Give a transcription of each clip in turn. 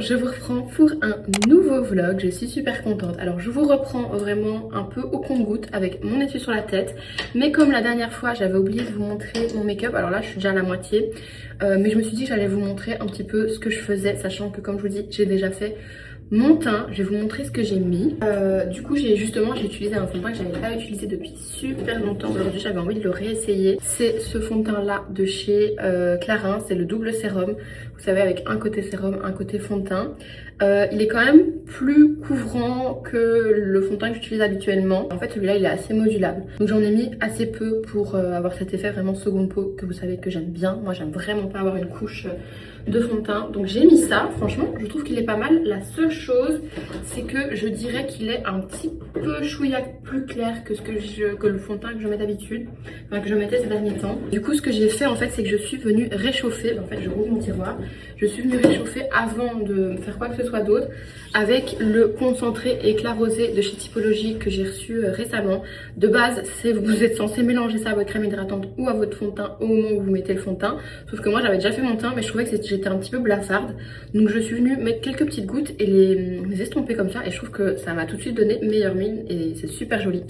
je vous reprends pour un nouveau vlog, je suis super contente. Alors je vous reprends vraiment un peu au compte-gouttes avec mon étui sur la tête. Mais comme la dernière fois j'avais oublié de vous montrer mon make-up, alors là je suis déjà à la moitié. Mais je me suis dit que j'allais vous montrer un petit peu ce que je faisais, sachant que comme je vous dis j'ai déjà fait mon teint. Je vais vous montrer ce que j'ai mis. Du coup j'ai utilisé un fond de teint que j'avais pas utilisé depuis super longtemps. Aujourd'hui j'avais envie de le réessayer. C'est ce fond de teint là de chez Clarins, c'est le double sérum. Vous savez, avec un côté sérum, un côté fond de teint. Il est quand même plus couvrant que le fond de teint que j'utilise habituellement. En fait celui-là il est assez modulable. Donc j'en ai mis assez peu pour avoir cet effet vraiment seconde peau que vous savez que j'aime bien. Moi j'aime vraiment pas avoir une couche de fond de teint. Donc j'ai mis ça, franchement je trouve qu'il est pas mal. La seule chose c'est que je dirais qu'il est un petit peu chouïa plus clair que le fond de teint que je mets d'habitude, enfin que je mettais ces derniers temps. Du coup ce que j'ai fait en fait c'est que je suis venue réchauffer, en fait je rouvre mon tiroir, je suis venue réchauffer avant de faire quoi que ce soit d'autre avec le concentré éclat rosé de chez Typologie que j'ai reçu récemment. De base vous êtes censé mélanger ça à votre crème hydratante ou à votre fond de teint au moment où vous mettez le fond de teint, sauf que moi j'avais déjà fait mon teint mais je trouvais que j'étais un petit peu blafarde, donc je suis venue mettre quelques petites gouttes et les estomper comme ça et je trouve que ça m'a tout de suite donné meilleure mine et c'est super joli.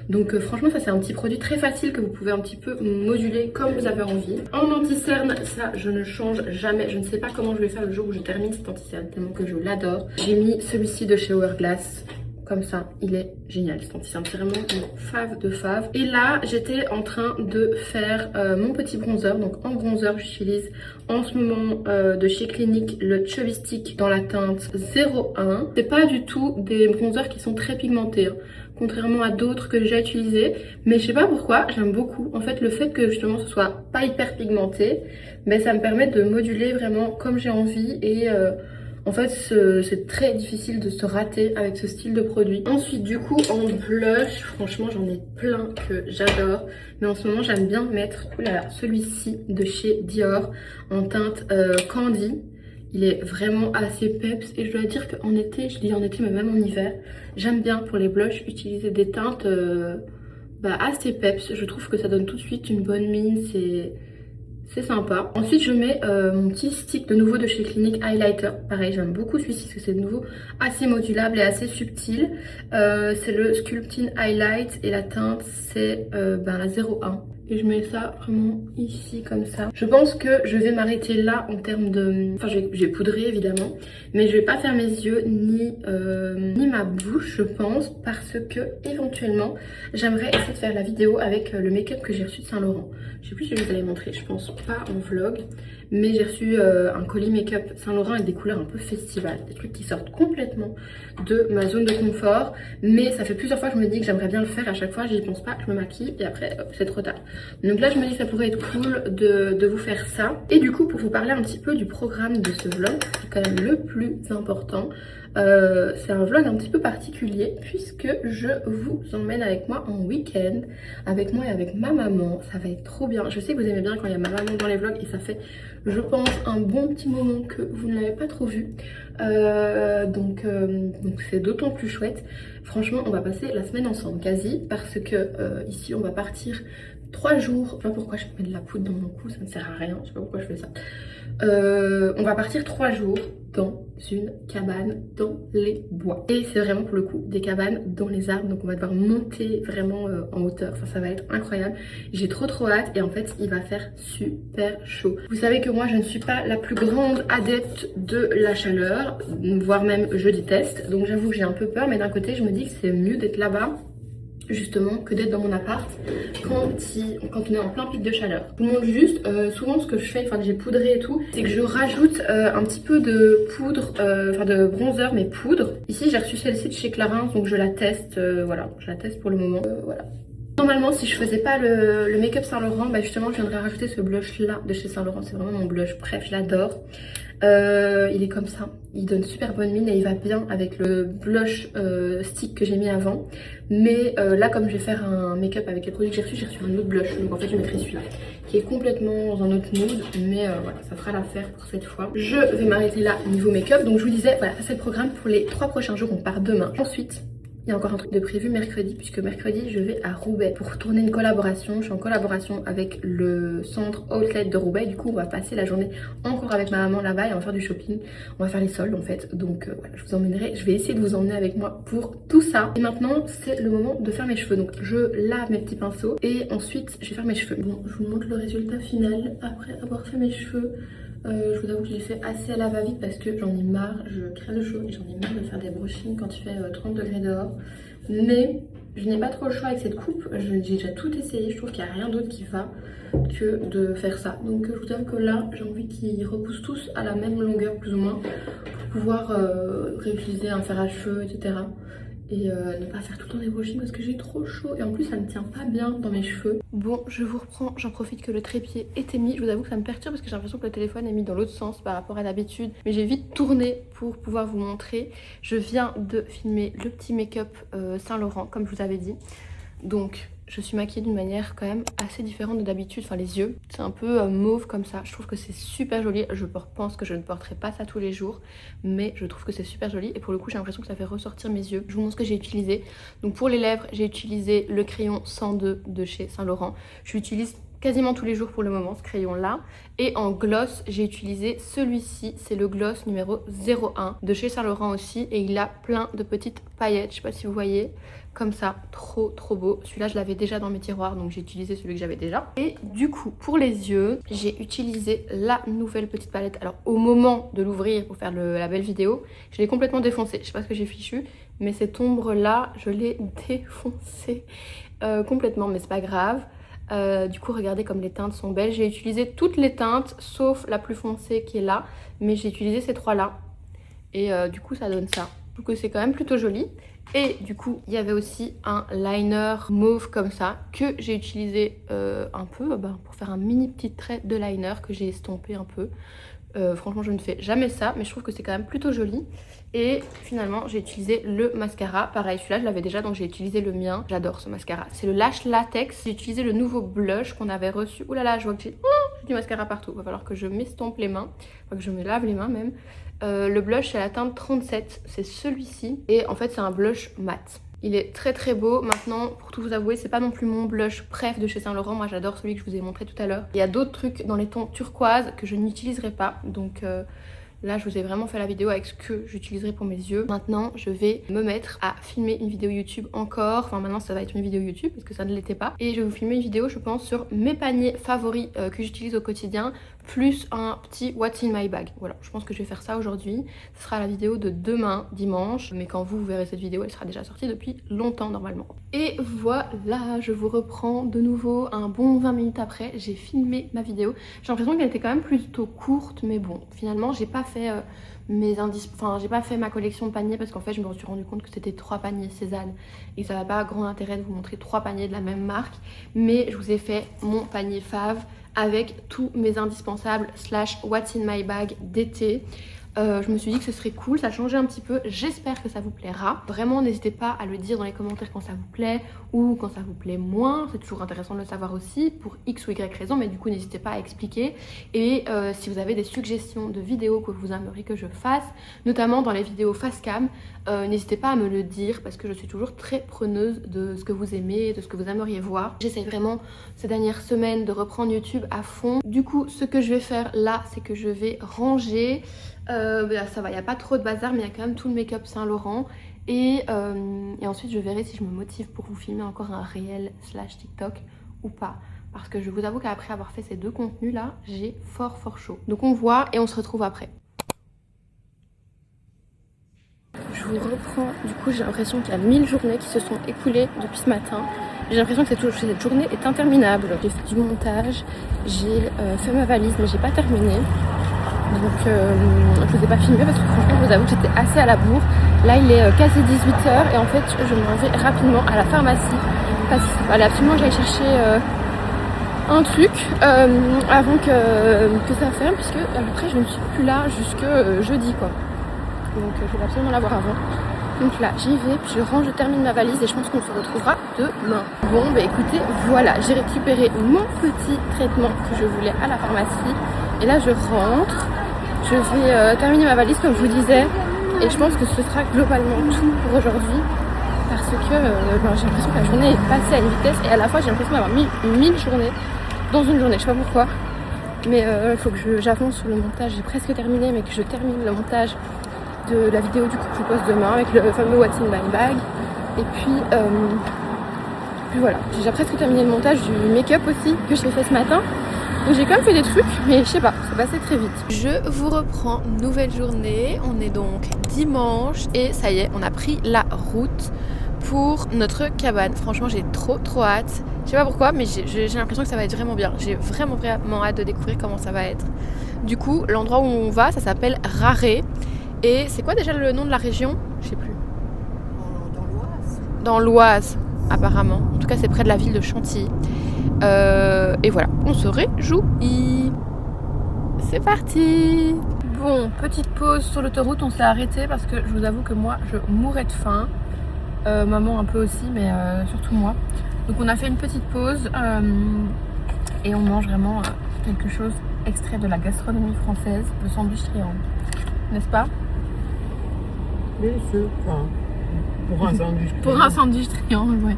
Donc franchement ça c'est un petit produit très facile que vous pouvez un petit peu moduler comme vous avez envie. En anti-cerne, ça je ne change jamais, je ne sais pas comment je vais faire le jour où je termine cet anti-cerne tellement que je l'adore. J'ai mis celui-ci de chez Hourglass. Comme ça, il est génial cet anti-cerne, c'est vraiment mon fave de fave. Et là, j'étais en train de faire mon petit bronzer. Donc en bronzer, j'utilise en ce moment de chez Clinique le Chubby Stick dans la teinte 01. C'est pas du tout des bronzers qui sont très pigmentés, hein, contrairement à d'autres que j'ai déjà utilisés. Mais je sais pas pourquoi, j'aime beaucoup. En fait, le fait que justement ce soit pas hyper pigmenté, mais ça me permet de moduler vraiment comme j'ai envie et... en fait, c'est très difficile de se rater avec ce style de produit. Ensuite, du coup, en blush, franchement, j'en ai plein que j'adore. Mais en ce moment, j'aime bien mettre celui-ci de chez Dior en teinte Candy. Il est vraiment assez peps et je dois dire qu'en été, je dis en été mais même en hiver, j'aime bien pour les blushs utiliser des teintes assez peps. Je trouve que ça donne tout de suite une bonne mine, c'est sympa. Ensuite je mets mon petit stick de nouveau de chez Clinique Highlighter. Pareil j'aime beaucoup celui-ci parce que c'est de nouveau assez modulable et assez subtil. C'est le Sculpting Highlight et la teinte c'est la 01. Et je mets ça vraiment ici comme ça. Je pense que je vais m'arrêter là en termes de... Enfin je vais poudrer évidemment. Mais je vais pas faire mes yeux ni ma bouche je pense. Parce que éventuellement j'aimerais essayer de faire la vidéo avec le make-up que j'ai reçu de Saint-Laurent. Je sais plus si je vous l'ai montré, je pense pas en vlog. Mais j'ai reçu un colis make-up Saint-Laurent avec des couleurs un peu festivales. Des trucs qui sortent complètement de ma zone de confort. Mais ça fait plusieurs fois que je me dis que j'aimerais bien le faire. À chaque fois j'y pense pas, je me maquille et après c'est trop tard. Donc là je me dis que ça pourrait être cool de vous faire ça. Et du coup pour vous parler un petit peu du programme de ce vlog, c'est quand même le plus important. C'est un vlog un petit peu particulier puisque je vous emmène avec moi en week-end, avec moi et avec ma maman. Ça va être trop bien. Je sais que vous aimez bien quand il y a ma maman dans les vlogs et ça fait je pense un bon petit moment que vous ne l'avez pas trop vu. Donc c'est d'autant plus chouette. Franchement on va passer la semaine ensemble quasi parce que ici on va partir 3 jours. Je sais pas pourquoi je mets de la poudre dans mon cou, ça ne sert à rien, je sais pas pourquoi je fais ça. On va partir 3 jours dans une cabane dans les bois. Et c'est vraiment pour le coup des cabanes dans les arbres, donc on va devoir monter vraiment en hauteur. Enfin, ça va être incroyable. J'ai trop hâte et en fait il va faire super chaud. Vous savez que moi je ne suis pas la plus grande adepte de la chaleur, voire même je déteste. Donc j'avoue que j'ai un peu peur, mais d'un côté je me dis que c'est mieux d'être là-bas justement que d'être dans mon appart quand on est en plein pic de chaleur. Je vous montre juste souvent ce que je fais une fois que j'ai poudré et tout, c'est que je rajoute un petit peu de poudre, de bronzer mais poudre. Ici j'ai reçu celle-ci de chez Clarins donc je la teste, voilà, je la teste pour le moment, voilà. Normalement si je faisais pas le make-up Saint-Laurent, justement je viendrais rajouter ce blush là de chez Saint-Laurent, c'est vraiment mon blush, bref je l'adore. Il est comme ça, il donne super bonne mine et il va bien avec le blush stick que j'ai mis avant. Mais là comme je vais faire un make-up avec les produits que j'ai reçu un autre blush. Donc en fait je mettrai celui-là qui est complètement dans un autre mood. Mais voilà, ça fera l'affaire pour cette fois. Je vais m'arrêter là niveau make-up. Donc je vous disais, voilà, ça c'est le programme pour les 3 prochains jours, on part demain. Ensuite, Il y a encore un truc de prévu mercredi, puisque mercredi je vais à Roubaix pour tourner une collaboration. Je suis en collaboration avec le centre outlet de Roubaix. Du coup on va passer la journée encore avec ma maman là-bas et on va faire du shopping. On va faire les soldes en fait. Donc voilà, je vous emmènerai, je vais essayer de vous emmener avec moi pour tout ça. Et maintenant c'est le moment de faire mes cheveux. Donc je lave mes petits pinceaux et ensuite je vais faire mes cheveux. Bon, je vous montre le résultat final après avoir fait mes cheveux. Je vous avoue que je l'ai fait assez à la va-vite parce que j'en ai marre, je crée le chaud et j'en ai marre de faire des brushings quand il fait 30 degrés dehors. Mais je n'ai pas trop le choix avec cette coupe, j'ai déjà tout essayé, je trouve qu'il n'y a rien d'autre qui va que de faire ça. Donc je vous avoue que là j'ai envie qu'ils repoussent tous à la même longueur plus ou moins pour pouvoir réutiliser un fer à cheveux, etc. Et ne pas faire tout le temps des brushings parce que j'ai trop chaud et en plus ça ne tient pas bien dans mes cheveux. Bon, je vous reprends, j'en profite que le trépied était mis. Je vous avoue que ça me perturbe parce que j'ai l'impression que le téléphone est mis dans l'autre sens par rapport à d'habitude. Mais j'ai vite tourné pour pouvoir vous montrer. Je viens de filmer le petit make-up Saint-Laurent comme je vous avais dit. Donc je suis maquillée d'une manière quand même assez différente de d'habitude, enfin les yeux, c'est un peu mauve comme ça, je trouve que c'est super joli, je pense que je ne porterai pas ça tous les jours, mais je trouve que c'est super joli et pour le coup j'ai l'impression que ça fait ressortir mes yeux. Je vous montre ce que j'ai utilisé. Donc pour les lèvres, j'ai utilisé le crayon 102 de chez Saint-Laurent, je l'utilise quasiment tous les jours pour le moment ce crayon là. Et en gloss j'ai utilisé celui-ci, c'est le gloss numéro 01 de chez Saint-Laurent aussi et il a plein de petites paillettes, je sais pas si vous voyez, comme ça, trop beau. Celui-là je l'avais déjà dans mes tiroirs donc j'ai utilisé celui que j'avais déjà. Et du coup pour les yeux j'ai utilisé la nouvelle petite palette. Alors au moment de l'ouvrir pour faire la belle vidéo, je l'ai complètement défoncée, je sais pas ce que j'ai fichu, mais cette ombre là je l'ai défoncée complètement, mais c'est pas grave. Du coup regardez comme les teintes sont belles. J'ai utilisé toutes les teintes sauf la plus foncée qui est là, mais j'ai utilisé ces trois là et du coup ça donne ça. Je trouve que c'est quand même plutôt joli. Et du coup il y avait aussi un liner mauve comme ça que j'ai utilisé un peu pour faire un mini petit trait de liner que j'ai estompé un peu. Franchement je ne fais jamais ça mais je trouve que c'est quand même plutôt joli. Et finalement j'ai utilisé le mascara, pareil celui-là je l'avais déjà donc j'ai utilisé le mien, j'adore ce mascara, c'est le Lash Latex. J'ai utilisé le nouveau blush qu'on avait reçu, ouh là là je vois que j'ai du mascara partout, va falloir que je m'estompe les mains, enfin que je me lave les mains même. Le blush c'est la teinte 37, c'est celui-ci et en fait c'est un blush mat. Il est très beau. Maintenant, pour tout vous avouer, c'est pas non plus mon blush préf de chez Saint-Laurent. Moi, j'adore celui que je vous ai montré tout à l'heure. Il y a d'autres trucs dans les tons turquoise que je n'utiliserai pas. Donc là, je vous ai vraiment fait la vidéo avec ce que j'utiliserai pour mes yeux. Maintenant, je vais me mettre à filmer une vidéo YouTube encore. Enfin, maintenant, ça va être une vidéo YouTube parce que ça ne l'était pas. Et je vais vous filmer une vidéo, je pense, sur mes paniers favoris que j'utilise au quotidien. Plus un petit What's in my bag. Voilà, je pense que je vais faire ça aujourd'hui. Ce sera la vidéo de demain, dimanche. Mais quand vous verrez cette vidéo, elle sera déjà sortie depuis longtemps normalement. Et voilà, je vous reprends de nouveau un bon 20 minutes après. J'ai filmé ma vidéo. J'ai l'impression qu'elle était quand même plutôt courte. Mais bon, finalement, j'ai pas fait j'ai pas fait ma collection de paniers parce qu'en fait, je me suis rendu compte que c'était 3 paniers Cézanne. Et ça n'a pas grand intérêt de vous montrer 3 paniers de la même marque. Mais je vous ai fait mon panier fave avec tous mes indispensables / What's in my bag d'été. Je me suis dit que ce serait cool, ça changeait un petit peu, j'espère que ça vous plaira. Vraiment n'hésitez pas à le dire dans les commentaires quand ça vous plaît ou quand ça vous plaît moins, c'est toujours intéressant de le savoir aussi pour X ou Y raison, mais du coup n'hésitez pas à expliquer. Et si vous avez des suggestions de vidéos que vous aimeriez que je fasse, notamment dans les vidéos face cam, n'hésitez pas à me le dire parce que je suis toujours très preneuse de ce que vous aimez, de ce que vous aimeriez voir. J'essaie vraiment ces dernières semaines de reprendre YouTube à fond. Du coup ce que je vais faire là, c'est que je vais ranger. Ça va, il n'y a pas trop de bazar mais il y a quand même tout le make-up Saint-Laurent et ensuite je verrai si je me motive pour vous filmer encore un réel / TikTok ou pas, parce que je vous avoue qu'après avoir fait ces deux contenus là, j'ai fort chaud. Donc on voit et on se retrouve après. Je vous reprends, du coup j'ai l'impression qu'il y a 1000 journées qui se sont écoulées depuis ce matin. J'ai l'impression que cette journée est interminable. J'ai fait du montage, j'ai fait ma valise mais j'ai pas terminé. Donc je vous ai pas filmé parce que franchement je vous avoue que j'étais assez à la bourre. Là il est quasi 18h et en fait je m'en vais rapidement à la pharmacie parce qu'il fallait absolument que j'aille chercher un truc avant que ça ferme, puisque après je ne suis plus là jusque jeudi quoi. Donc je vais absolument l'avoir avant. Donc là j'y vais, puis je range, je termine ma valise et je pense qu'on se retrouvera demain. Bon bah écoutez, voilà, j'ai récupéré mon petit traitement que je voulais à la pharmacie. Et là je rentre, je vais terminer ma valise comme je vous disais. Et je pense que ce sera globalement tout pour aujourd'hui. Parce que j'ai l'impression que la journée est passée à une vitesse et à la fois j'ai l'impression d'avoir mis 1000 journées dans une journée, je sais pas pourquoi. Mais il faut que j'avance sur le montage, j'ai presque terminé, mais que je termine le montage de la vidéo du coup que je poste demain avec le fameux What's in my bag. Et puis voilà, j'ai déjà presque terminé le montage du make-up aussi que j'ai fait ce matin. Donc j'ai quand même fait des trucs, mais je sais pas, c'est passé très vite. Je vous reprends, nouvelle journée, on est donc dimanche et ça y est, on a pris la route pour notre cabane. Franchement j'ai trop hâte, je sais pas pourquoi mais j'ai l'impression que ça va être vraiment bien. J'ai vraiment hâte de découvrir comment ça va être. Du coup l'endroit où on va ça s'appelle Raré. Et c'est quoi déjà le nom de la région? Je sais plus. Dans l'Oise. Dans l'Oise apparemment, en tout cas c'est près de la ville de Chantilly. Et voilà, on se réjouit. C'est parti. Bon, petite pause sur l'autoroute, on s'est arrêté parce que je vous avoue que moi je mourais de faim. Maman un peu aussi, mais surtout moi. Donc on a fait une petite pause et on mange vraiment quelque chose extrait de la gastronomie française, le sandwich triangle, n'est-ce pas? Délicieux. Enfin, pour un sandwich. Pour un sandwich triangle, ouais.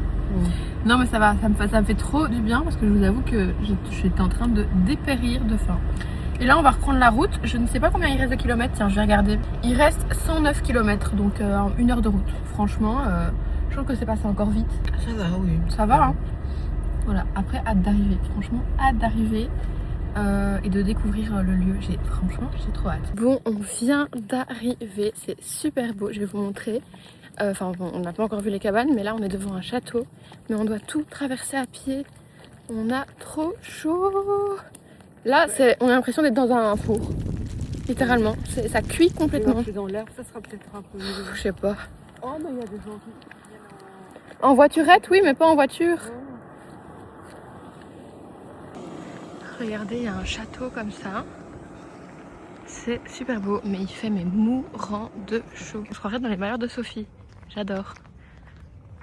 Non mais ça va, ça me fait trop du bien parce que je vous avoue que j'étais en train de dépérir de faim. Et là on va reprendre la route, je ne sais pas combien il reste de kilomètres, tiens je vais regarder. Il reste 109 km, donc 1 heure de route. Franchement, je trouve que c'est passé encore vite. Ça va, oui. Ça va, hein. Voilà, après hâte d'arriver, franchement hâte d'arriver et de découvrir le lieu. Franchement, j'ai trop hâte. Bon, on vient d'arriver, c'est super beau, je vais vous montrer. Enfin bon, on n'a pas encore vu les cabanes, mais là on est devant un château. Mais on doit tout traverser à pied. On a trop chaud. Là, on a l'impression d'être dans un four. Littéralement, ça cuit complètement. Dans l'air, ça sera peut-être un peu mieux. Je sais pas. Oh, mais il y a des gens qui... En voiturette, oui, mais pas en voiture. Regardez, il y a un château comme ça. C'est super beau, mais il fait mourant de chaud. Je croirais dans les malheurs de Sophie. J'adore.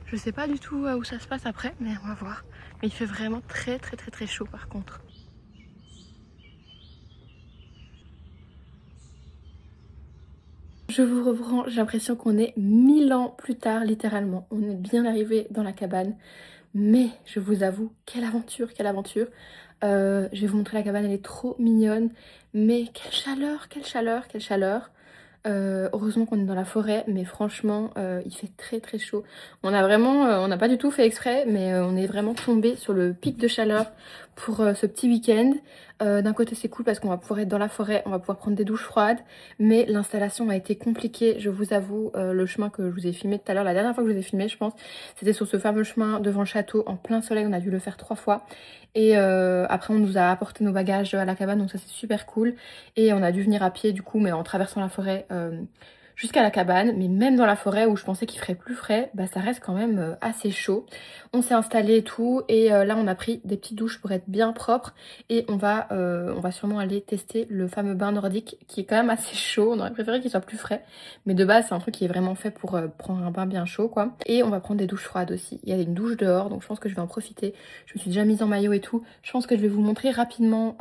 Je sais pas du tout où ça se passe après, mais on va voir. Mais il fait vraiment très chaud par contre. Je vous reprends, j'ai l'impression qu'on est 1000 ans plus tard, littéralement. On est bien arrivé dans la cabane. Mais je vous avoue, quelle aventure, quelle aventure. Je vais vous montrer la cabane, elle est trop mignonne. Mais quelle chaleur, quelle chaleur, quelle chaleur. Heureusement qu'on est dans la forêt, mais franchement il fait très chaud. On n'a pas du tout fait exprès, mais on est vraiment tombé sur le pic de chaleur pour ce petit week-end. D'un côté c'est cool parce qu'on va pouvoir être dans la forêt, on va pouvoir prendre des douches froides, mais l'installation a été compliquée, je vous avoue. Le chemin que je vous ai filmé tout à l'heure, la dernière fois que je vous ai filmé je pense, c'était sur ce fameux chemin devant le château en plein soleil, on a dû le faire 3 fois. Et après on nous a apporté nos bagages à la cabane, donc ça c'est super cool. Et on a dû venir à pied du coup, mais en traversant la forêt jusqu'à la cabane. Mais même dans la forêt où je pensais qu'il ferait plus frais, bah ça reste quand même assez chaud. On s'est installé et tout, et là on a pris des petites douches pour être bien propre. Et on va sûrement aller tester le fameux bain nordique qui est quand même assez chaud. On aurait préféré qu'il soit plus frais, mais de base c'est un truc qui est vraiment fait pour prendre un bain bien chaud quoi. Et on va prendre des douches froides aussi. Il y a une douche dehors, donc je pense que je vais en profiter. Je me suis déjà mise en maillot et tout. Je pense que je vais vous montrer rapidement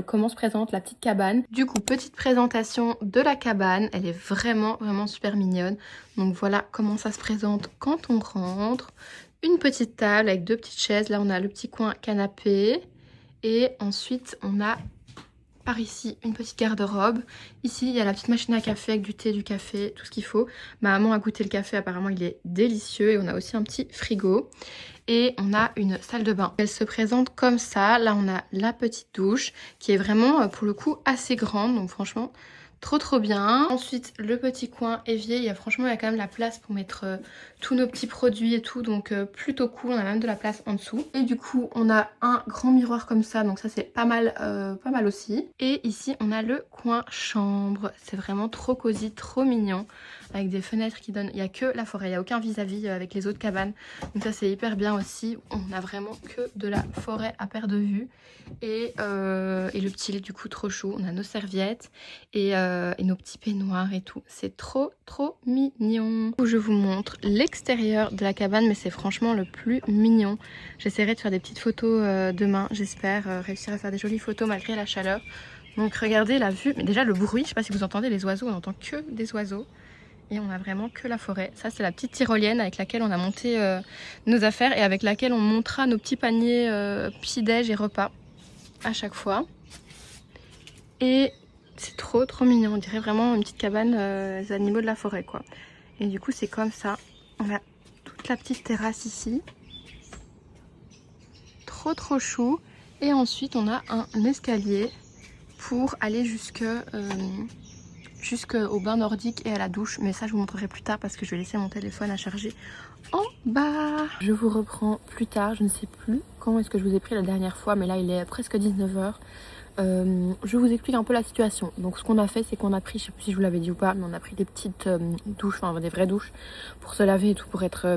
comment se présente la petite cabane. Du coup, petite présentation de la cabane, elle est vraiment super mignonne. Donc voilà comment ça se présente quand on rentre. Une petite table avec 2 petites chaises. Là on a le petit coin canapé. Et ensuite on a par ici une petite garde-robe. Ici il y a la petite machine à café avec du thé, du café, tout ce qu'il faut. Ma maman a goûté le café, apparemment il est délicieux. Et on a aussi un petit frigo. Et on a une salle de bain. Elle se présente comme ça. Là on a la petite douche qui est vraiment pour le coup assez grande. Donc franchement trop bien. Ensuite le petit coin évier, franchement il y a quand même la place pour mettre tous nos petits produits et tout, donc plutôt cool. On a même de la place en dessous. Et du coup on a un grand miroir comme ça, donc ça c'est pas mal aussi. Et ici on a le coin chambre, c'est vraiment trop cosy, trop mignon, avec des fenêtres qui donnent, il n'y a que la forêt, il n'y a aucun vis-à-vis avec les autres cabanes, donc ça c'est hyper bien aussi. On a vraiment que de la forêt à perte de vue. Et le petit lit du coup trop chaud. On a nos serviettes et nos petits peignoirs et tout. C'est trop mignon. Je vous montre l'extérieur de la cabane, mais c'est franchement le plus mignon. J'essaierai de faire des petites photos demain. J'espère réussir à faire des jolies photos malgré la chaleur. Donc regardez la vue, mais déjà le bruit, je sais pas si vous entendez les oiseaux, on n'entend que des oiseaux. et on a vraiment que la forêt. Ça c'est la petite tyrolienne avec laquelle on a monté nos affaires et avec laquelle on montera nos petits paniers petit-déj et repas à chaque fois. Et c'est trop mignon, on dirait vraiment une petite cabane des animaux de la forêt quoi. Et du coup c'est comme ça, on a toute la petite terrasse ici. Trop chou. Et ensuite on a un escalier pour aller jusqu'au bain nordique et à la douche. Mais ça je vous montrerai plus tard parce que je vais laisser mon téléphone à charger en bas. Je vous reprends plus tard, je ne sais plus quand est-ce que je vous ai pris la dernière fois, mais là il est presque 19h. Je vous explique un peu la situation. Donc ce qu'on a fait c'est qu'on a pris, je sais plus si je vous l'avais dit ou pas, mais on a pris des petites douches, enfin des vraies douches pour se laver et tout, pour être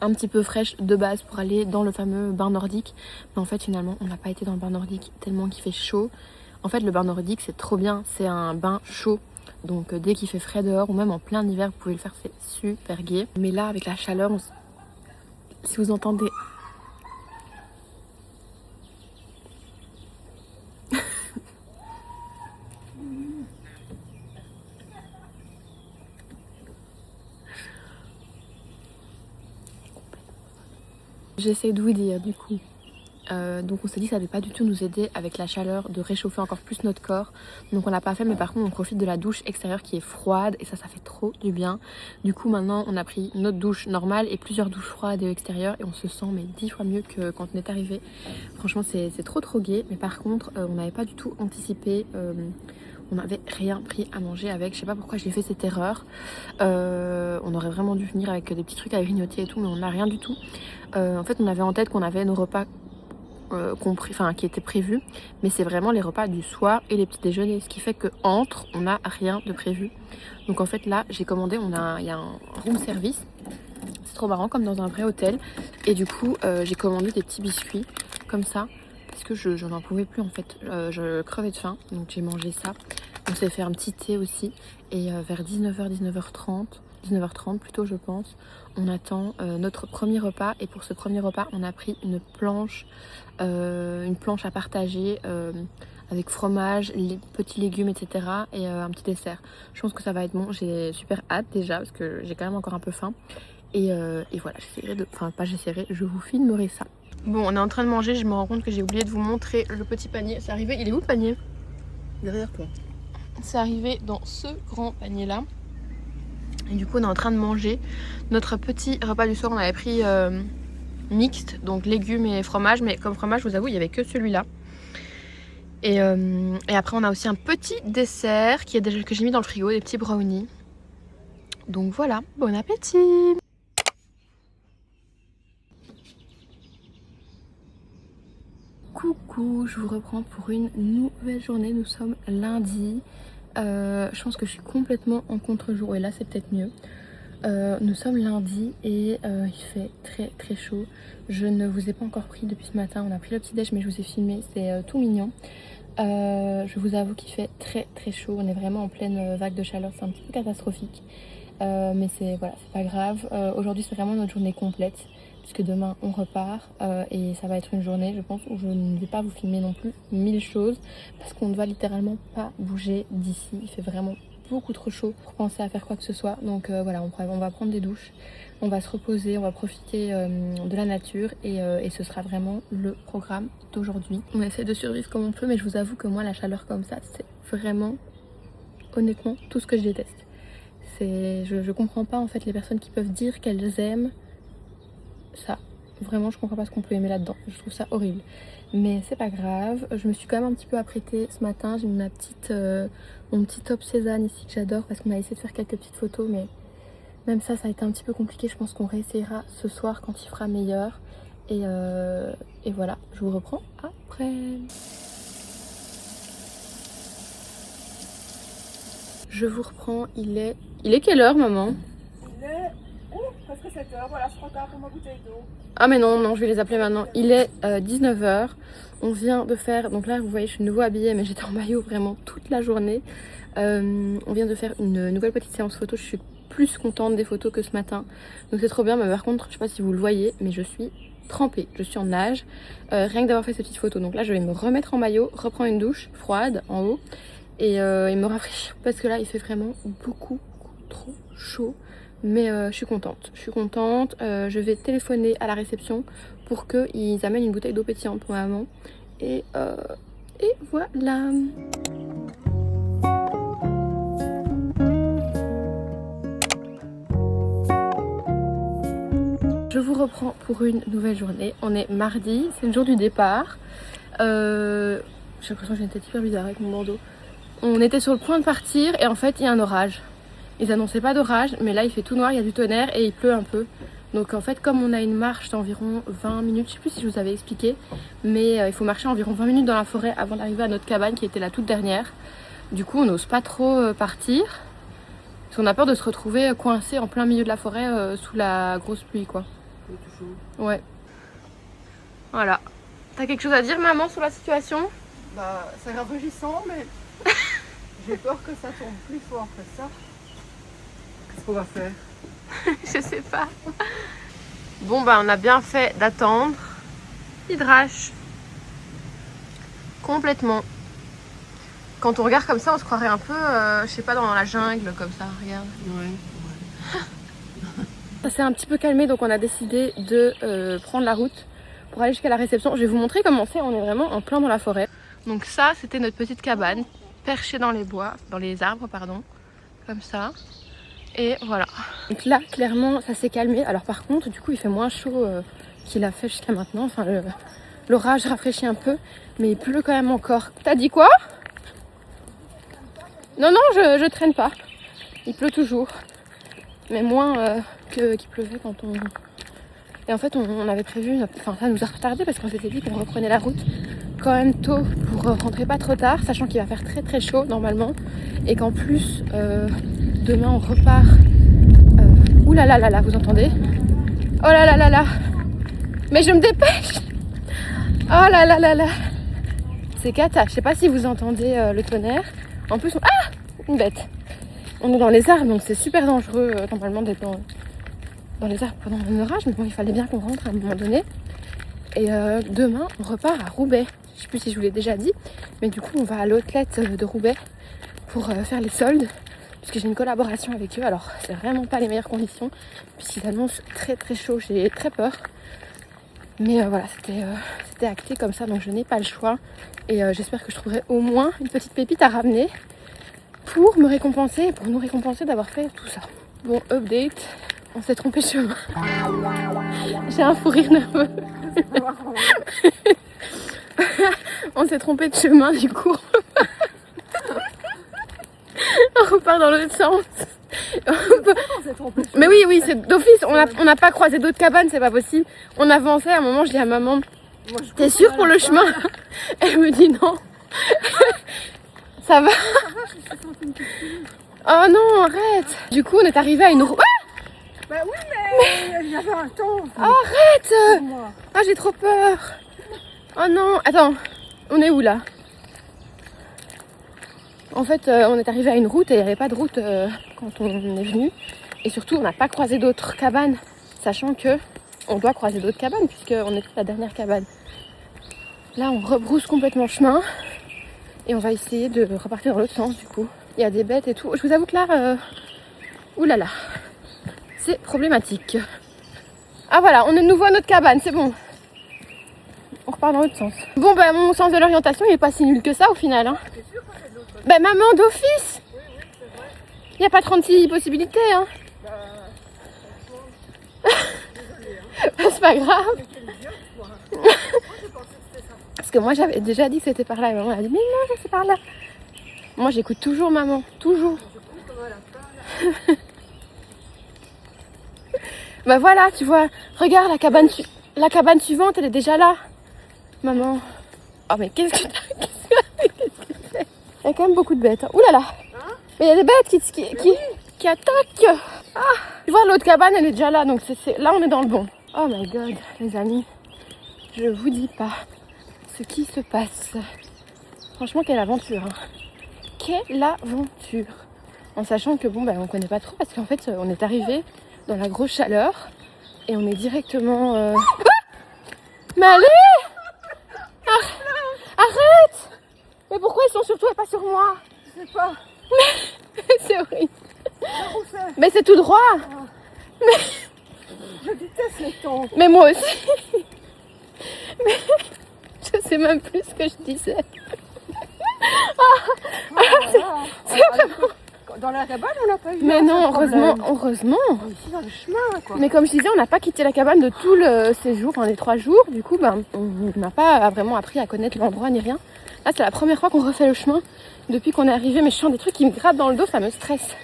un petit peu fraîche de base pour aller dans le fameux bain nordique. Mais en fait finalement on n'a pas été dans le bain nordique tellement qu'il fait chaud. En fait le bain nordique c'est trop bien, c'est un bain chaud. Donc dès qu'il fait frais dehors ou même en plein hiver vous pouvez le faire, c'est super gai. Mais là avec la chaleur, si vous entendez... J'essaie de vous dire du coup. Donc on s'est dit que ça n'allait pas du tout nous aider avec la chaleur de réchauffer encore plus notre corps. Donc on l'a pas fait, mais par contre on profite de la douche extérieure qui est froide et ça fait trop du bien. Du coup maintenant on a pris notre douche normale et plusieurs douches froides et extérieures et on se sent mais 10 fois mieux que quand on est arrivé. Franchement c'est trop gai, mais par contre on n'avait pas du tout anticipé. On n'avait rien pris à manger avec, je sais pas pourquoi j'ai fait cette erreur. On aurait vraiment dû venir avec des petits trucs à grignoter et tout, mais on n'a rien du tout. En fait on avait en tête qu'on avait nos repas qui étaient prévus, mais c'est vraiment les repas du soir et les petits déjeuners, ce qui fait que entre on n'a rien de prévu. Donc en fait là j'ai commandé, il y a un room service, c'est trop marrant comme dans un vrai hôtel, et du coup j'ai commandé des petits biscuits comme ça parce que je n'en pouvais plus en fait, je crevais de faim, donc j'ai mangé ça. On s'est fait un petit thé aussi et vers 19h, 19h30 plutôt je pense, on attend notre premier repas. Et pour ce premier repas on a pris une planche à partager avec fromage, les petits légumes etc. et un petit dessert. Je pense que ça va être bon, j'ai super hâte déjà parce que j'ai quand même encore un peu faim. Et voilà, je vous filmerai ça. Bon, on est en train de manger, je me rends compte que j'ai oublié de vous montrer le petit panier. C'est arrivé, il est où le panier? Derrière toi. C'est arrivé dans ce grand panier là. Et du coup on est en train de manger notre petit repas du soir. On avait pris mixte, donc légumes et fromage, mais comme fromage je vous avoue il n'y avait que celui-là. Et après on a aussi un petit dessert que j'ai mis dans le frigo, des petits brownies. Donc voilà, bon appétit. Coucou, je vous reprends pour une nouvelle journée. Nous sommes lundi. Je pense que je suis complètement en contre-jour et là c'est peut-être mieux. Nous sommes lundi et il fait très chaud. Je ne vous ai pas encore pris depuis ce matin. On a pris le petit déj mais je vous ai filmé, c'est tout mignon. Je vous avoue qu'il fait très chaud. On est vraiment en pleine vague de chaleur, c'est un petit peu catastrophique. Mais c'est pas grave. Aujourd'hui c'est vraiment notre journée complète puisque demain on repart et ça va être une journée je pense où je ne vais pas vous filmer non plus 1000 choses parce qu'on ne va littéralement pas bouger d'ici. Il fait vraiment beaucoup trop chaud pour penser à faire quoi que ce soit. Donc voilà, on va prendre des douches, on va se reposer, on va profiter de la nature et ce sera vraiment le programme d'aujourd'hui. On essaie de survivre comme on peut, mais je vous avoue que moi la chaleur comme ça c'est vraiment honnêtement tout ce que je déteste. Je comprends pas en fait les personnes qui peuvent dire qu'elles aiment ça. Vraiment je comprends pas ce qu'on peut aimer là-dedans, je trouve ça horrible. Mais c'est pas grave, je me suis quand même un petit peu apprêtée ce matin. J'ai mis mon petit top Cézanne ici que j'adore parce qu'on a essayé de faire quelques petites photos, mais même ça a été un petit peu compliqué. Je pense qu'on réessayera ce soir quand il fera meilleur. Et voilà, je vous reprends après. Je vous reprends, il est quelle heure maman? Il est presque 7h, voilà, c'est trop tard pour ma bouteille d'eau. Ah mais non, je vais les appeler maintenant. Il est 19h, on vient de faire, donc là vous voyez je suis de nouveau habillée mais j'étais en maillot vraiment toute la journée. On vient de faire une nouvelle petite séance photo, je suis plus contente des photos que ce matin. Donc c'est trop bien, mais par contre je sais pas si vous le voyez mais je suis trempée, je suis en nage, rien que d'avoir fait ces petites photos. Donc là je vais me remettre en maillot, reprendre une douche froide en haut et me rafraîchir parce que là il fait vraiment beaucoup trop chaud. Mais je suis contente. Je vais téléphoner à la réception pour qu'ils amènent une bouteille d'eau pétillante pour ma maman. Et voilà. Je vous reprends pour une nouvelle journée. On est mardi, c'est le jour du départ. J'ai l'impression que j'ai une tête hyper bizarre avec mon bandeau. On était sur le point de partir et en fait il y a un orage. Ils annonçaient pas d'orage, mais là il fait tout noir, il y a du tonnerre et il pleut un peu. Donc en fait comme on a une marche d'environ 20 minutes, je sais plus si je vous avais expliqué, mais il faut marcher environ 20 minutes dans la forêt avant d'arriver à notre cabane qui était la toute dernière. Du coup on n'ose pas trop partir, parce qu'on a peur de se retrouver coincé en plein milieu de la forêt sous la grosse pluie quoi. Ouais. Voilà. T'as quelque chose à dire maman sur la situation? Bah, c'est rafraîchissant, mais j'ai peur que ça tombe plus fort que ça. Qu'est-ce qu'on va faire? Je sais pas. Bon bah on a bien fait d'attendre. Il drache. Complètement. Quand on regarde comme ça, on se croirait un peu, je sais pas, dans la jungle comme ça, regarde. Ouais. Ça s'est un petit peu calmé, donc on a décidé de prendre la route pour aller jusqu'à la réception. Je vais vous montrer comment c'est, on est vraiment en plein dans la forêt. Donc ça, c'était notre petite cabane, perchée dans les bois, dans les arbres, pardon, comme ça. Et voilà. Donc là, clairement, ça s'est calmé. Alors par contre, du coup, il fait moins chaud qu'il a fait jusqu'à maintenant. Enfin, l'orage rafraîchit un peu, mais il pleut quand même encore. T'as dit quoi? Non, non, je traîne pas. Il pleut toujours. Mais moins qu'il pleuvait quand on... Et en fait, on avait prévu... Enfin, ça nous a retardé parce qu'on s'était dit qu'on reprenait la route quand même tôt pour rentrer pas trop tard, sachant qu'il va faire très très chaud normalement. Et qu'en plus, demain, on repart... Ouh là là là là, vous entendez? Oh là là là là! Mais je me dépêche! Oh là là là là! C'est cata. Je sais pas si vous entendez le tonnerre. En plus, ah! Une bête! On est dans les arbres, donc c'est super dangereux normalement d'être dans les arbres pendant un orage. Mais bon, il fallait bien qu'on rentre à un moment donné. Et demain, on repart à Roubaix. Je sais plus si je vous l'ai déjà dit. Mais du coup, on va à l'outlet de Roubaix pour faire les soldes. Parce que j'ai une collaboration avec eux. Alors, c'est vraiment pas les meilleures conditions. Puisqu'ils annoncent très très chaud. J'ai très peur. Mais voilà, c'était acté comme ça. Donc, je n'ai pas le choix. Et j'espère que je trouverai au moins une petite pépite à ramener. Pour me récompenser, pour nous récompenser d'avoir fait tout ça. Bon, update, on s'est trompé de chemin. J'ai un fou rire nerveux. On s'est trompé de chemin du coup. On repart dans l'autre sens. Mais oui, oui, c'est d'office. On n'a pas croisé d'autres cabanes, c'est pas possible. On avançait, à un moment je dis à maman, t'es sûre pour le chemin? Elle me dit non. Ça va? Oh non, arrête! Du coup, on est arrivé à une route. Ah! Bah oui, mais il y avait un temps. Arrête! Ah, j'ai trop peur. Oh non, attends, on est où là? En fait, on est arrivé à une route et il n'y avait pas de route quand on est venu. Et surtout, on n'a pas croisé d'autres cabanes, sachant que on doit croiser d'autres cabanes puisqu'on était la dernière cabane. Là, on rebrousse complètement chemin. Et on va essayer de repartir dans l'autre sens du coup. Il y a des bêtes et tout. Je vous avoue que là, oulala, c'est problématique. Ah voilà, on est de nouveau à notre cabane, c'est bon. On repart dans l'autre sens. Bon bah mon sens de l'orientation il est pas si nul que ça au final. Hein. Bah maman d'office. Il n'y a pas 36 possibilités. Hein. C'est pas grave. Parce que moi j'avais déjà dit que c'était par là et maman a dit mais non c'est par là. Moi j'écoute toujours maman, toujours. Bah voilà tu vois, regarde la cabane suivante elle est déjà là. Maman. Oh mais qu'est-ce que t'as? Il y a quand même beaucoup de bêtes. Ouh là là. Mais il y a des bêtes qui attaquent. Ah, tu vois l'autre cabane elle est déjà là donc là on est dans le bon. Oh my god les amis, je vous dis pas ce qui se passe. Franchement quelle aventure hein. Quelle aventure. En sachant que bon bah on connaît pas trop parce qu'en fait on est arrivé dans la grosse chaleur et on est directement Ah mais allez Arrête. Mais pourquoi ils sont sur toi et pas sur moi? Je sais pas. C'est horrible. Où c'est? Mais c'est tout droit. Je déteste les temps. Mais moi aussi. Mais je sais même plus ce que je disais. Dans la cabane, on n'a pas eu. Mais non, heureusement. Ici, dans le chemin, quoi. Mais comme je disais, on n'a pas quitté la cabane de tout le séjour, enfin les 3 jours. Du coup, ben, on n'a pas vraiment appris à connaître l'endroit ni rien. Là, c'est la première fois qu'on refait le chemin depuis qu'on est arrivé. Mais je sens des trucs qui me grattent dans le dos, ça me stresse.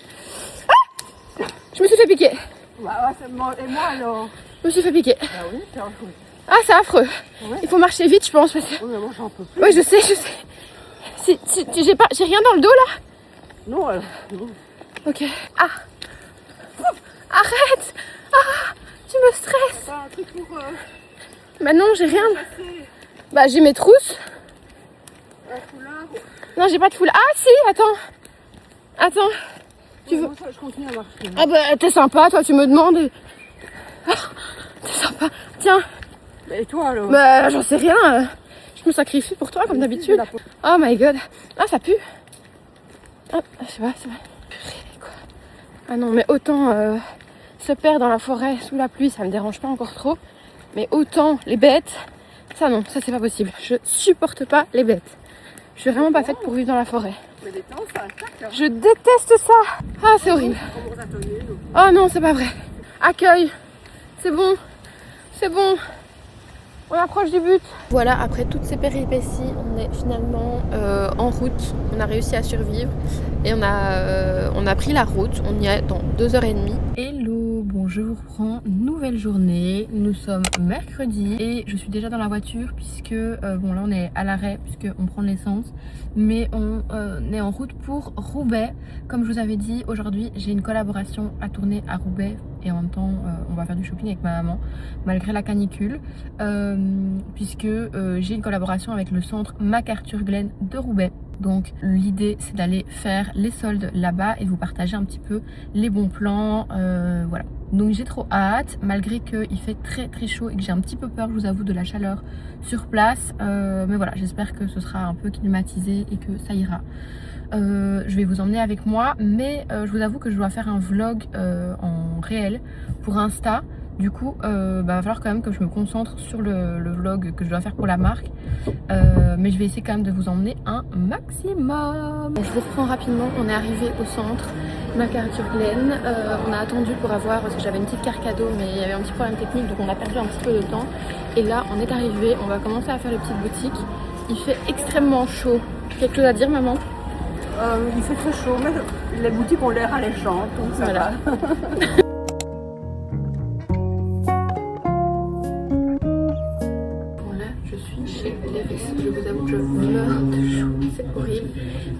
Ah, je me suis fait piquer. Bah, ouais, et moi alors? Je me suis fait piquer. Bah oui, c'est affreux. Ah, c'est affreux. Ouais. Il faut marcher vite, je pense. Parce que... Oui, mais moi, j'en peux plus. Oui, je sais. J'ai rien dans le dos là. Non, alors. Non. Ok. Ah. Arrête. Ah, tu me stresses. Pas un truc pour. Bah non, j'ai rien. Passer Bah j'ai mes trousses. un foulard. Non, j'ai pas de foule. Ah si, attends. Tu veux... Moi, je continue à marcher. Ah bah t'es sympa, toi, tu me demandes. Ah, t'es sympa. Tiens. Et toi alors? Bah j'en sais rien. Je me sacrifie pour toi comme d'habitude. Oh my god. Ah ça pue. Ah, je sais pas, c'est vrai. Purée, quoi. Ah non, mais autant se perdre dans la forêt sous la pluie, ça me dérange pas encore trop. Mais autant les bêtes, ça non, ça c'est pas possible. Je supporte pas les bêtes. Je suis vraiment pas faite pour vivre dans la forêt. Mais les temps, ça attaque. Hein. Je déteste ça. Ah c'est horrible. Oh non, c'est pas vrai. Accueil. C'est bon. C'est bon. On approche du but. Voilà, après toutes ces péripéties, on est finalement en route. On a réussi à survivre et on a pris la route. On y est dans 2h30. Hello, bon je vous reprends, nouvelle journée. Nous sommes mercredi et je suis déjà dans la voiture puisque, bon là on est à l'arrêt puisqu'on prend de l'essence. Mais on est en route pour Roubaix. Comme je vous avais dit, aujourd'hui j'ai une collaboration à tourner à Roubaix. Et en même temps, on va faire du shopping avec ma maman, malgré la canicule, puisque j'ai une collaboration avec le centre MacArthur Glen de Roubaix. Donc l'idée, c'est d'aller faire les soldes là-bas et vous partager un petit peu les bons plans, voilà. Donc j'ai trop hâte, malgré qu'il fait très très chaud et que j'ai un petit peu peur, je vous avoue, de la chaleur sur place. Mais voilà, j'espère que ce sera un peu climatisé et que ça ira. Je vais vous emmener avec moi, mais je vous avoue que je dois faire un vlog en réel pour Insta. Du coup, va falloir quand même que je me concentre sur le vlog que je dois faire pour la marque. Mais je vais essayer quand même de vous emmener un maximum. Je vous reprends rapidement, on est arrivé au centre MacArthur Glen. On a attendu pour avoir, parce que j'avais une petite carte cadeau, mais il y avait un petit problème technique, donc on a perdu un petit peu de temps. Et là, on est arrivé, on va commencer à faire les petites boutiques. Il fait extrêmement chaud. Quelque chose à dire, maman? Il fait très chaud, mais les boutiques ont l'air alléchantes, donc ça voilà. va. Bon là, je suis chez Levi's. Je vous avoue que je meurs de chaud, c'est horrible.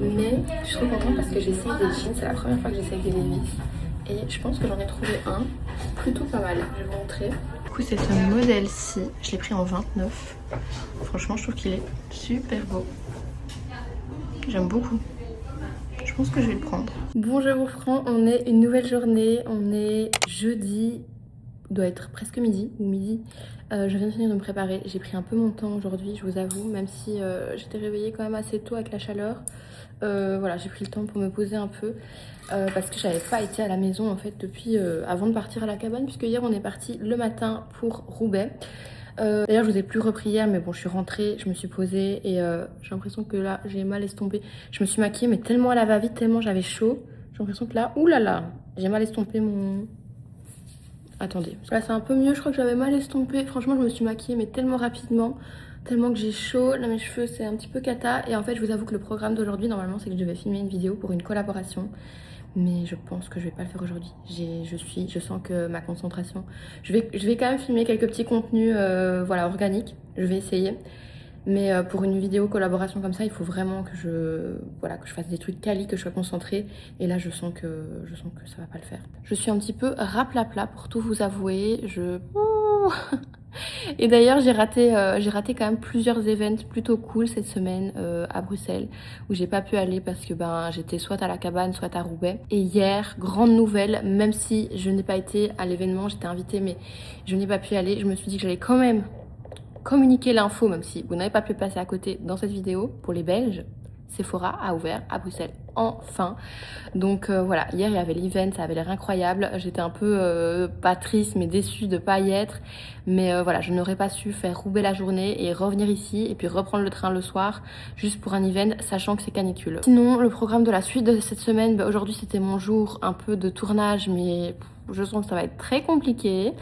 Mais je suis trop contente parce que j'essaye des jeans. C'est la première fois que j'essaye des Levi's. Et je pense que j'en ai trouvé un plutôt pas mal. Je vais vous montrer. Du coup, c'est ce modèle-ci. Je l'ai pris en 29. Franchement, je trouve qu'il est super beau. J'aime beaucoup. Je pense que je vais le prendre. Bon, je vous reprends, on est une nouvelle journée, on est jeudi, il doit être presque midi ou midi. Je viens de finir de me préparer, j'ai pris un peu mon temps aujourd'hui, je vous avoue, même si j'étais réveillée quand même assez tôt avec la chaleur. Voilà, j'ai pris le temps pour me poser un peu parce que j'avais pas été à la maison en fait depuis avant de partir à la cabane, puisque hier on est parti le matin pour Roubaix. D'ailleurs je vous ai plus repris hier, mais bon je suis rentrée, je me suis posée et j'ai l'impression que là j'ai mal estompé. Je me suis maquillée mais tellement à la va-vite, tellement j'avais chaud. J'ai l'impression que là, oulala, j'ai mal estompé mon... Attendez, là c'est un peu mieux, je crois que j'avais mal estompé. Franchement je me suis maquillée mais tellement rapidement, tellement que j'ai chaud. Là mes cheveux c'est un petit peu cata. Et en fait je vous avoue que le programme d'aujourd'hui normalement c'est que je devais filmer une vidéo pour une collaboration. Mais je pense que je vais pas le faire aujourd'hui. Je sens que ma concentration... Je vais quand même filmer quelques petits contenus voilà, organiques. Je vais essayer. Mais pour une vidéo collaboration comme ça, il faut vraiment que je fasse des trucs quali, que je sois concentrée. Et là, je sens que ça va pas le faire. Je suis un petit peu raplapla pour tout vous avouer. Et d'ailleurs j'ai raté quand même plusieurs events plutôt cool cette semaine à Bruxelles, où j'ai pas pu aller parce que j'étais soit à la cabane soit à Roubaix. Et hier, grande nouvelle, même si je n'ai pas été à l'événement, j'étais invitée mais je n'ai pas pu aller, je me suis dit que j'allais quand même communiquer l'info, même si vous n'avez pas pu passer à côté dans cette vidéo. Pour les Belges, Sephora a ouvert à Bruxelles. enfin. Donc voilà, hier il y avait l'event, ça avait l'air incroyable. J'étais un peu pas triste mais déçue de pas y être. Mais voilà, je n'aurais pas su faire rouber la journée et revenir ici et puis reprendre le train le soir juste pour un event, sachant que c'est canicule. Sinon, le programme de la suite de cette semaine, bah, aujourd'hui c'était mon jour un peu de tournage, mais je sens que ça va être très compliqué.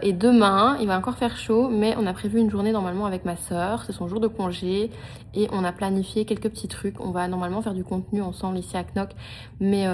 Et demain, il va encore faire chaud, mais on a prévu une journée normalement avec ma soeur. C'est son jour de congé et on a planifié quelques petits trucs. On va normalement faire du contenu ensemble ici à Knock, mais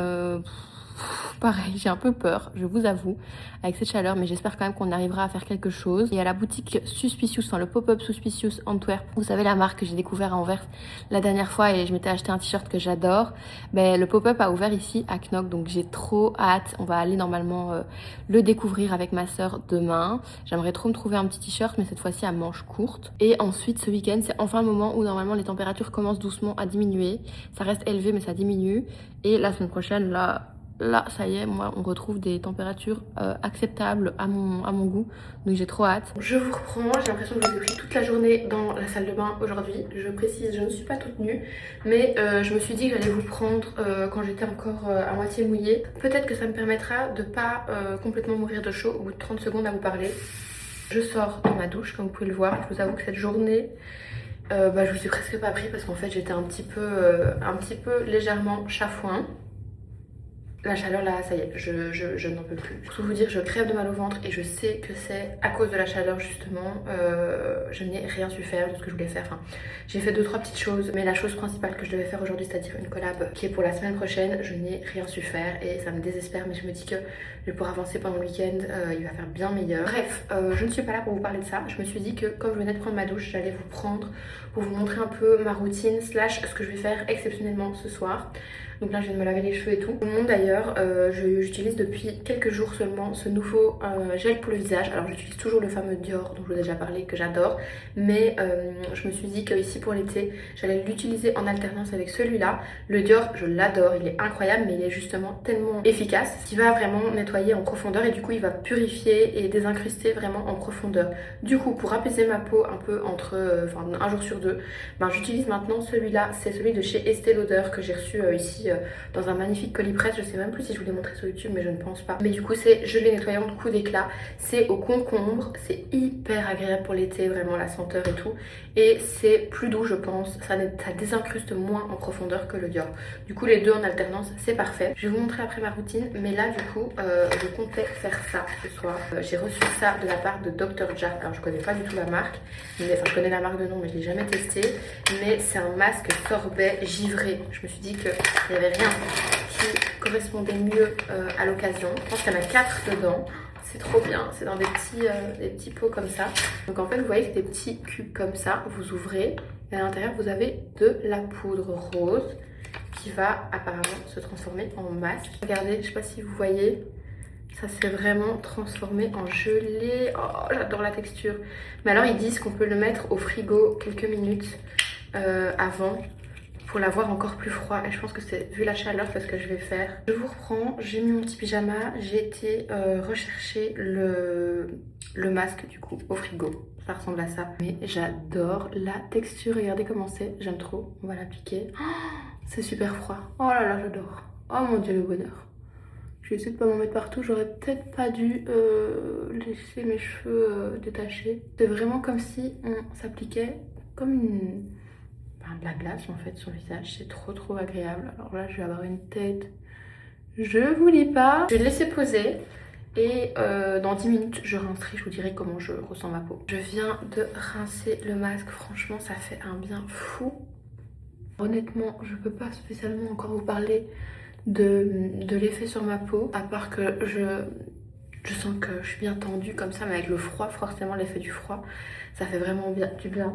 pareil, j'ai un peu peur, je vous avoue, avec cette chaleur, mais j'espère quand même qu'on arrivera à faire quelque chose. Il y a la boutique Suspicious, enfin le pop-up Suspicious Antwerp. Vous savez, la marque que j'ai découvert à Anvers la dernière fois et je m'étais acheté un t-shirt que j'adore. Ben, le pop-up a ouvert ici à Knock, donc j'ai trop hâte. On va aller normalement le découvrir avec ma soeur demain. J'aimerais trop me trouver un petit t-shirt, mais cette fois-ci à manches courtes. Et ensuite, ce week-end, c'est enfin le moment où normalement les températures commencent doucement à diminuer. Ça reste élevé, mais ça diminue. Et la semaine prochaine, là, ça y est, moi, on retrouve des températures acceptables à mon goût. Donc j'ai trop hâte. Je vous reprends, j'ai l'impression que je vous ai pris toute la journée dans la salle de bain aujourd'hui. Je précise, je ne suis pas toute nue. Mais je me suis dit que j'allais vous prendre quand j'étais encore à moitié mouillée. Peut-être que ça me permettra de pas complètement mourir de chaud au bout de 30 secondes à vous parler. Je sors de ma douche, comme vous pouvez le voir. Je vous avoue que cette journée... je vous ai presque pas pris parce qu'en fait j'étais un petit peu légèrement chafouin. La chaleur là, ça y est, je n'en peux plus. Pour tout vous dire, je crève de mal au ventre et je sais que c'est à cause de la chaleur justement. Je n'ai rien su faire de ce que je voulais faire. Enfin, j'ai fait 2-3 petites choses, mais la chose principale que je devais faire aujourd'hui, c'est-à-dire une collab qui est pour la semaine prochaine, je n'ai rien su faire et ça me désespère. Mais je me dis que je vais pouvoir avancer pendant le week-end, il va faire bien meilleur. Bref, je ne suis pas là pour vous parler de ça. Je me suis dit que comme je venais de prendre ma douche, j'allais vous prendre pour vous montrer un peu ma routine slash ce que je vais faire exceptionnellement ce soir. Donc là je viens de me laver les cheveux et tout. Tout le monde d'ailleurs, j'utilise depuis quelques jours seulement ce nouveau gel pour le visage. Alors j'utilise toujours le fameux Dior dont je vous ai déjà parlé, que j'adore. Mais je me suis dit qu'ici pour l'été, j'allais l'utiliser en alternance avec celui-là. Le Dior, je l'adore, il est incroyable, mais il est justement tellement efficace qu'il va vraiment nettoyer en profondeur et du coup il va purifier et désincruster vraiment en profondeur. Du coup, pour apaiser ma peau un peu entre un jour sur deux, j'utilise maintenant celui-là. C'est celui de chez Estée Lauder que j'ai reçu ici dans un magnifique colis presse. Je sais même plus si je vous l'ai montré sur YouTube, mais je ne pense pas. Mais du coup c'est gelé nettoyant de coup d'éclat, c'est au concombre, c'est hyper agréable pour l'été, vraiment la senteur et tout, et c'est plus doux je pense, ça désincruste moins en profondeur que le Dior. Du coup les deux en alternance c'est parfait. Je vais vous montrer après ma routine, mais là du coup je comptais faire ça ce soir. J'ai reçu ça de la part de Dr. Jack. Alors je connais pas du tout la marque, mais enfin je connais la marque de nom mais je l'ai jamais testé, mais c'est un masque sorbet givré. Je me suis dit qu'il n'y avait rien qui correspondait mieux à l'occasion. Je pense qu'il y en a 4 dedans. C'est trop bien, c'est dans des petits pots comme ça. Donc en fait vous voyez que des petits cubes comme ça, vous ouvrez et à l'intérieur vous avez de la poudre rose qui va apparemment se transformer en masque. Regardez, je sais pas si vous voyez, ça s'est vraiment transformé en gelée. Oh, j'adore la texture. Mais alors ils disent qu'on peut le mettre au frigo quelques minutes avant pour l'avoir encore plus froid, et je pense que c'est vu la chaleur, c'est ce que je vais faire. Je vous reprends, j'ai mis mon petit pyjama, j'ai été rechercher le masque du coup au frigo. Ça ressemble à ça, mais j'adore la texture, regardez comment c'est, j'aime trop. On va l'appliquer. Oh, c'est super froid. Oh là là, j'adore. Oh mon dieu, le bonheur. Je vais essayer de pas m'en mettre partout, j'aurais peut-être pas dû laisser mes cheveux détachés. C'est vraiment comme si on s'appliquait comme de la glace en fait sur le visage, c'est trop agréable. Alors là je vais avoir une tête, je vous dis pas. Je vais le laisser poser et dans 10 minutes je rincerai, je vous dirai comment je ressens ma peau. Je viens de rincer le masque, franchement ça fait un bien fou. Honnêtement je peux pas spécialement encore vous parler de l'effet sur ma peau, à part que je sens que je suis bien tendue comme ça, mais avec le froid, forcément l'effet du froid, ça fait vraiment du bien.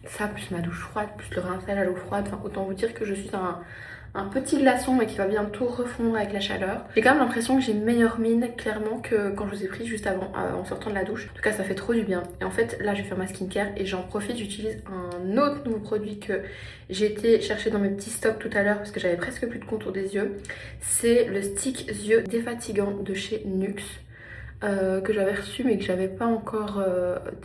Ça, plus ma douche froide, plus le rinçage à l'eau froide, enfin autant vous dire que je suis un petit glaçon mais qui va bientôt refondre avec la chaleur. J'ai quand même l'impression que j'ai une meilleure mine clairement que quand je vous ai pris juste avant en sortant de la douche. En tout cas ça fait trop du bien. Et en fait là je vais faire ma skincare et j'en profite, j'utilise un autre nouveau produit que j'ai été chercher dans mes petits stocks tout à l'heure parce que j'avais presque plus de contour des yeux. C'est le stick yeux défatigant de chez NYX. que j'avais reçu mais que j'avais pas encore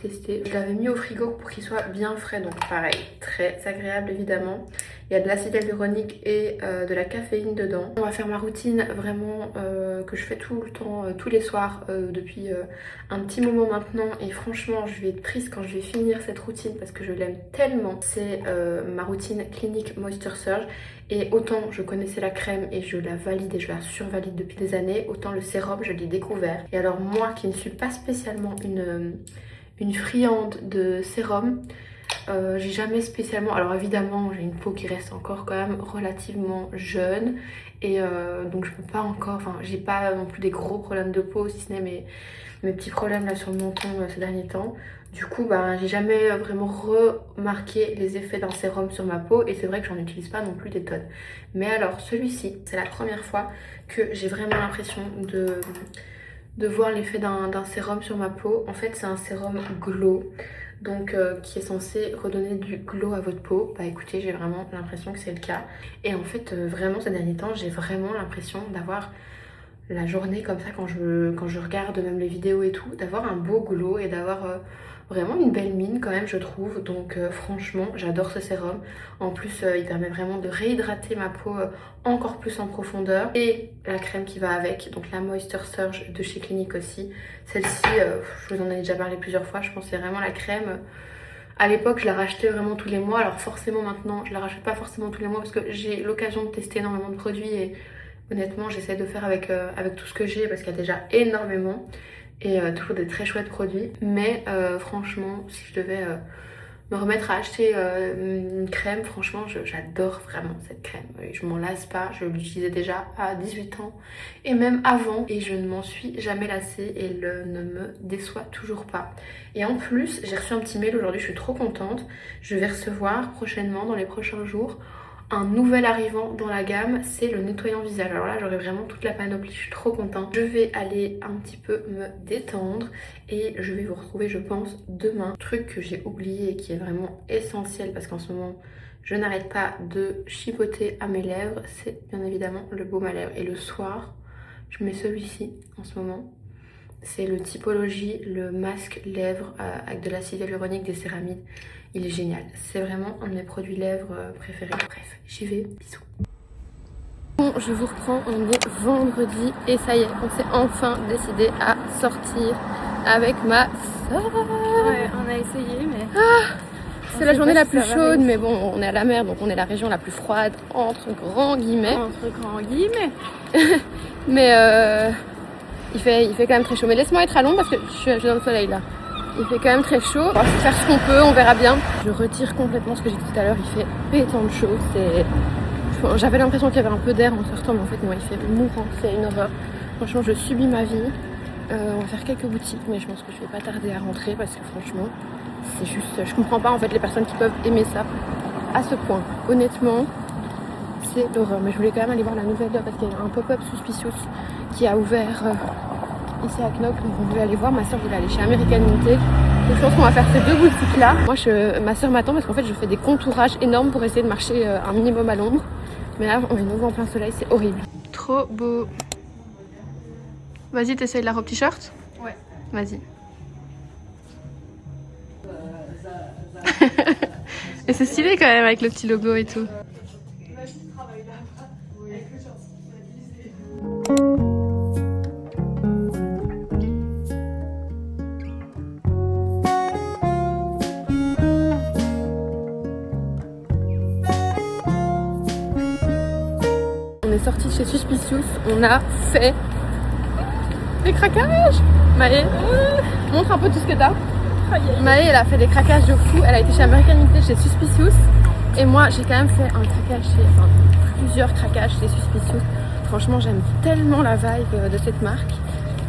testé. Je l'avais mis au frigo pour qu'il soit bien frais, donc pareil, très agréable évidemment. Il y a de l'acide hyaluronique et de la caféine dedans. On va faire ma routine vraiment que je fais tout le temps, tous les soirs depuis un petit moment maintenant. Et franchement, je vais être triste quand je vais finir cette routine parce que je l'aime tellement. C'est ma routine Clinique Moisture Surge. Et autant je connaissais la crème et je la valide et je la survalide depuis des années, autant le sérum je l'ai découvert. Et alors moi qui ne suis pas spécialement une friande de sérum, j'ai jamais spécialement... Alors évidemment j'ai une peau qui reste encore quand même relativement jeune et donc je peux pas encore... Enfin j'ai pas non plus des gros problèmes de peau, si ce n'est mes petits problèmes là sur le menton ces derniers temps. Du coup, bah, j'ai jamais vraiment remarqué les effets d'un sérum sur ma peau et c'est vrai que j'en utilise pas non plus des tonnes. Mais alors, celui-ci, c'est la première fois que j'ai vraiment l'impression de voir l'effet d'un sérum sur ma peau. En fait, c'est un sérum glow, donc qui est censé redonner du glow à votre peau. Bah écoutez, j'ai vraiment l'impression que c'est le cas. Et en fait, vraiment ces derniers temps, j'ai vraiment l'impression d'avoir... la journée comme ça quand je regarde même les vidéos et tout, d'avoir un beau glow et d'avoir vraiment une belle mine quand même je trouve. Donc franchement j'adore ce sérum. En plus il permet vraiment de réhydrater ma peau encore plus en profondeur. Et la crème qui va avec, donc la Moisture Surge de chez Clinique aussi. Celle-ci, je vous en ai déjà parlé plusieurs fois, je pense que c'est vraiment la crème. À l'époque je la rachetais vraiment tous les mois, alors forcément maintenant je la rachète pas forcément tous les mois parce que j'ai l'occasion de tester énormément de produits et honnêtement j'essaie de faire avec tout ce que j'ai parce qu'il y a déjà énormément et toujours des très chouettes produits. Mais franchement si je devais me remettre à acheter une crème, franchement j'adore vraiment cette crème. Je m'en lasse pas, je l'utilisais déjà à 18 ans et même avant et je ne m'en suis jamais lassée et elle ne me déçoit toujours pas. Et en plus j'ai reçu un petit mail aujourd'hui, je suis trop contente. Je vais recevoir prochainement dans les prochains jours un nouvel arrivant dans la gamme, c'est le nettoyant visage. Alors là j'aurai vraiment toute la panoplie, je suis trop contente. Je vais aller un petit peu me détendre et je vais vous retrouver je pense demain. Truc que j'ai oublié et qui est vraiment essentiel parce qu'en ce moment je n'arrête pas de chipoter à mes lèvres, c'est bien évidemment le baume à lèvres. Et le soir je mets celui-ci en ce moment. C'est le Typologie, le masque lèvres avec de l'acide hyaluronique, des céramides. Il est génial, c'est vraiment un de mes produits lèvres préférés. Bref, j'y vais, bisous. Bon, je vous reprends, on est vendredi et ça y est, on s'est enfin décidé à sortir avec ma soeur. Ouais, on a essayé mais... C'est la journée la plus chaude, mais bon, on est à la mer, donc on est la région la plus froide, entre grands guillemets. Entre grands guillemets. Mais il fait quand même très chaud. Mais laisse-moi être à l'ombre parce que je suis dans le soleil là. Il fait quand même très chaud. On va faire ce qu'on peut, on verra bien. Je retire complètement ce que j'ai dit tout à l'heure. Il fait pétant de chaud. J'avais l'impression qu'il y avait un peu d'air en sortant, mais en fait, non, il fait mourant. C'est une horreur. Franchement, je subis ma vie. On va faire quelques boutiques, mais je pense que je vais pas tarder à rentrer parce que franchement, c'est juste. Je comprends pas en fait les personnes qui peuvent aimer ça à ce point. Honnêtement, c'est l'horreur. Mais je voulais quand même aller voir la nouvelle parce qu'il y a un pop-up Suspicious qui a ouvert. Ici à Knock, donc on voulait aller voir. Ma soeur voulait aller chez American Unité. Donc je pense qu'on va faire ces deux boutiques là. Moi ma soeur m'attend parce qu'en fait je fais des contourages énormes pour essayer de marcher un minimum à l'ombre. Mais là on est nouveau en plein soleil, c'est horrible. Trop beau. Vas-y, t'essayes la robe t-shirt? Ouais. Vas-y. Et c'est stylé quand même avec le petit logo et tout. On est sorti de chez Suspicious, on a fait des craquages. Maë, montre un peu tout ce que t'as. Maë, elle a fait des craquages de fou, elle a été chez American Unité, chez Suspicious. Et moi j'ai quand même fait un craquage plusieurs craquages chez Suspicious. Franchement j'aime tellement la vibe de cette marque.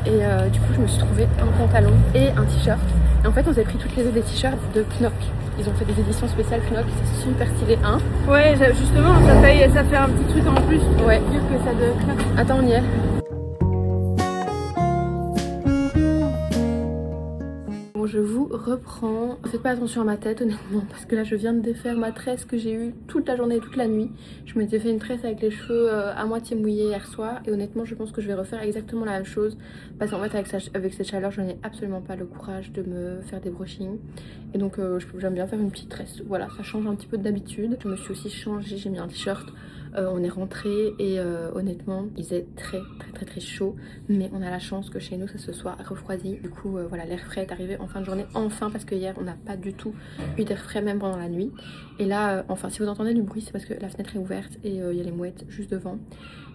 Et du coup je me suis trouvé un pantalon et un t-shirt. Et en fait on s'est pris toutes les deux des t-shirts de Knock. Ils ont fait des éditions spéciales Knock, c'est super stylé, hein. Ouais, justement, ça fait un petit truc en plus pour ouais. dire que ça de Knock. Attends, on y est. Bon, je vous reprends. Faites pas attention à ma tête honnêtement parce que là je viens de défaire ma tresse que j'ai eue toute la journée et toute la nuit. Je m'étais fait une tresse avec les cheveux à moitié mouillés hier soir et honnêtement je pense que je vais refaire exactement la même chose parce qu'en fait avec cette chaleur je n'ai absolument pas le courage de me faire des brushings et donc j'aime bien faire une petite tresse. Voilà, ça change un petit peu d'habitude. Je me suis aussi changée, j'ai mis un t-shirt. On est rentré et honnêtement il faisait très chaud, mais on a la chance que chez nous ça se soit refroidi. Du coup voilà, l'air frais est arrivé en fin de journée enfin parce que hier on n'a pas du tout eu d'air frais même pendant la nuit. Et là enfin si vous entendez du bruit c'est parce que la fenêtre est ouverte et il y a les mouettes juste devant.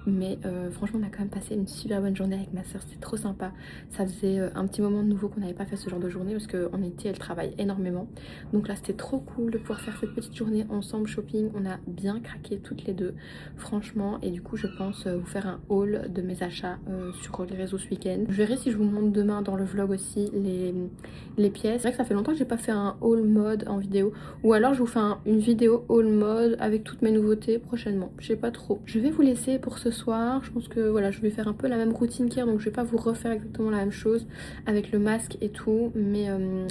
Mais franchement on a quand même passé une super bonne journée avec ma soeur, c'était trop sympa. Ça faisait un petit moment de nouveau qu'on n'avait pas fait ce genre de journée parce qu'en été elle travaille énormément. Donc là c'était trop cool de pouvoir faire cette petite journée ensemble shopping. On a bien craqué toutes les deux franchement et du coup je pense vous faire un haul de mes achats sur les réseaux ce week-end. Je verrai si je vous montre demain dans le vlog aussi les pièces. C'est vrai que ça fait longtemps que j'ai pas fait un haul mode en vidéo ou alors je vous fais une vidéo haul mode avec toutes mes nouveautés prochainement. Je sais pas trop. Je vais vous laisser pour ce soir. Je pense que voilà je vais faire un peu la même routine qu'hier donc je vais pas vous refaire exactement la même chose avec le masque et tout mais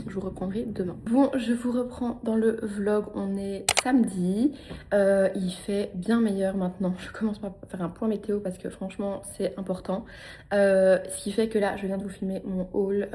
je vous reprendrai demain. Bon je vous reprends dans le vlog, on est samedi, il fait bien meilleur maintenant. Je commence par faire un point météo parce que franchement c'est important, ce qui fait que là je viens de vous filmer mon haul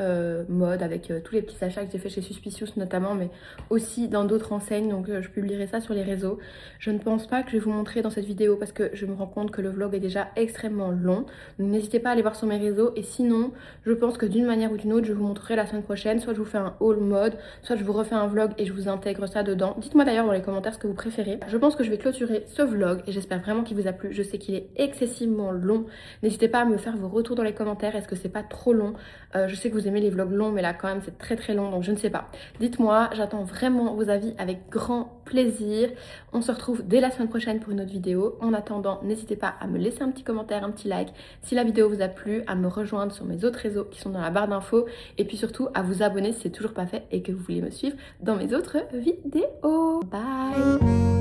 mode avec tous les petits achats que j'ai fait chez Suspicious notamment mais aussi dans d'autres enseignes donc je publierai ça sur les réseaux. Je ne pense pas que je vais vous montrer dans cette vidéo parce que je me rends compte que le vlog est déjà extrêmement long donc n'hésitez pas à aller voir sur mes réseaux et sinon je pense que d'une manière ou d'une autre je vous montrerai la semaine prochaine, soit je vous fais un haul mode, soit je vous refais un vlog et je vous intègre ça dedans. Dites-moi d'ailleurs dans les commentaires ce que vous préférez. Je pense que je vais clôturer ce vlog et j'espère vraiment qu'il vous a plu. Je sais qu'il est excessivement long, n'hésitez pas à me faire vos retours dans les commentaires, est-ce que c'est pas trop long? Je sais que vous aimez les vlogs longs mais là quand même c'est très long donc je ne sais pas. Dites-moi, j'attends vraiment vos avis avec grand plaisir. On se retrouve dès la semaine prochaine pour une autre vidéo. En attendant, n'hésitez pas à me laisser un petit commentaire, un petit like si la vidéo vous a plu, à me rejoindre sur mes autres réseaux qui sont dans la barre d'infos et puis surtout à vous abonner si c'est toujours pas fait et que vous voulez me suivre dans mes autres vidéos. Bye!